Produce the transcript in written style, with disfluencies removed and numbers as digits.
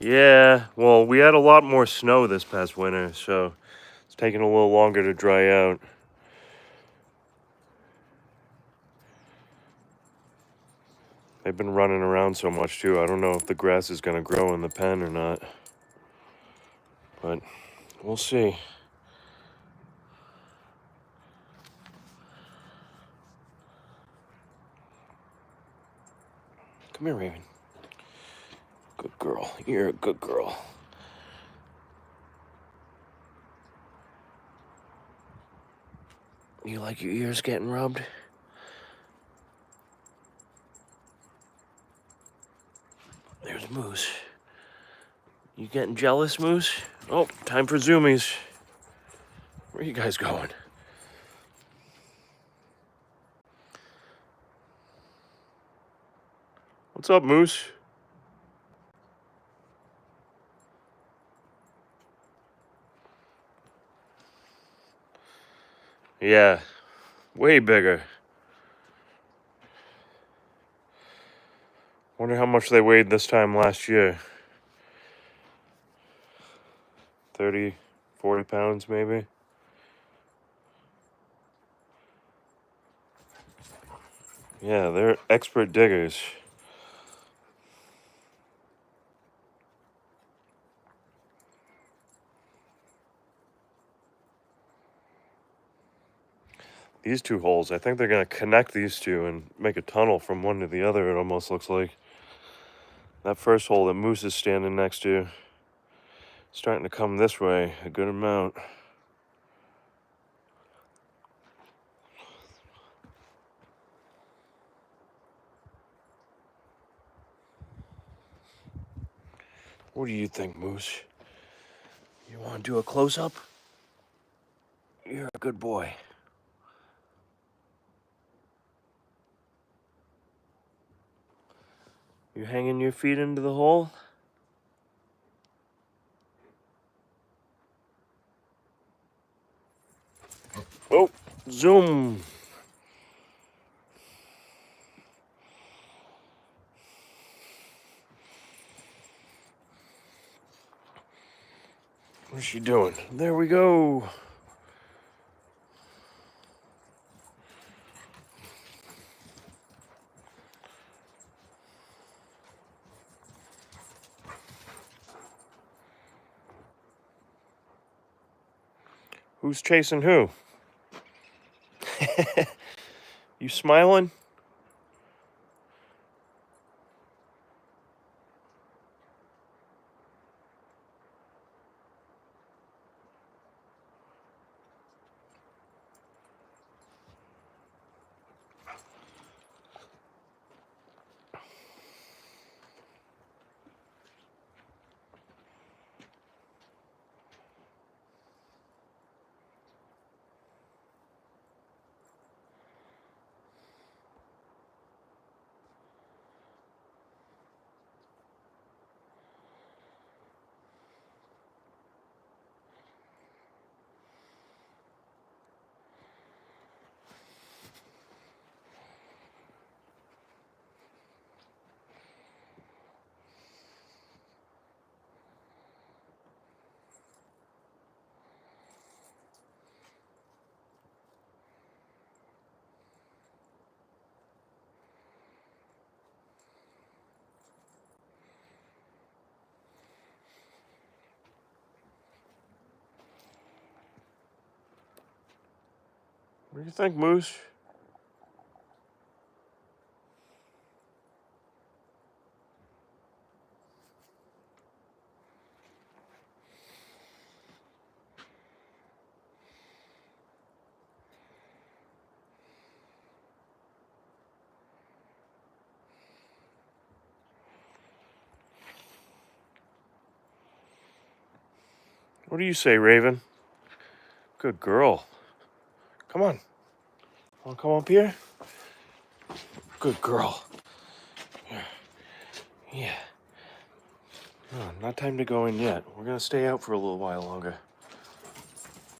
Yeah, well, we had a lot more snow this past winter, so it's taking a little longer to dry out. They've been running around so much too. I don't know if the grass is going to grow in the pen or not, but we'll see. Come here, Raven. Good girl. You're a good girl. You like your ears getting rubbed? There's Moose. You getting jealous, Moose? Oh, time for zoomies. Where are you guys going? What's up, Moose? Yeah, way bigger. Wonder how much they weighed this time last year. 30, 40 pounds maybe. Yeah, they're expert diggers. These two holes, I think they're going to connect these two and make a tunnel from one to the other, it almost looks like. That first hole that Moose is standing next to, starting to come this way a good amount. What do you think, Moose? You want to do a close-up? You're a good boy. You hanging your feet into the hole? Oh, zoom. What's she doing? There we go. Who's chasing who? You smiling? What do you think, Moose? What do you say, Raven? Good girl. Come on. Want to come up here? Good girl. Here. Yeah. No, not time to go in yet. We're going to stay out for a little while longer.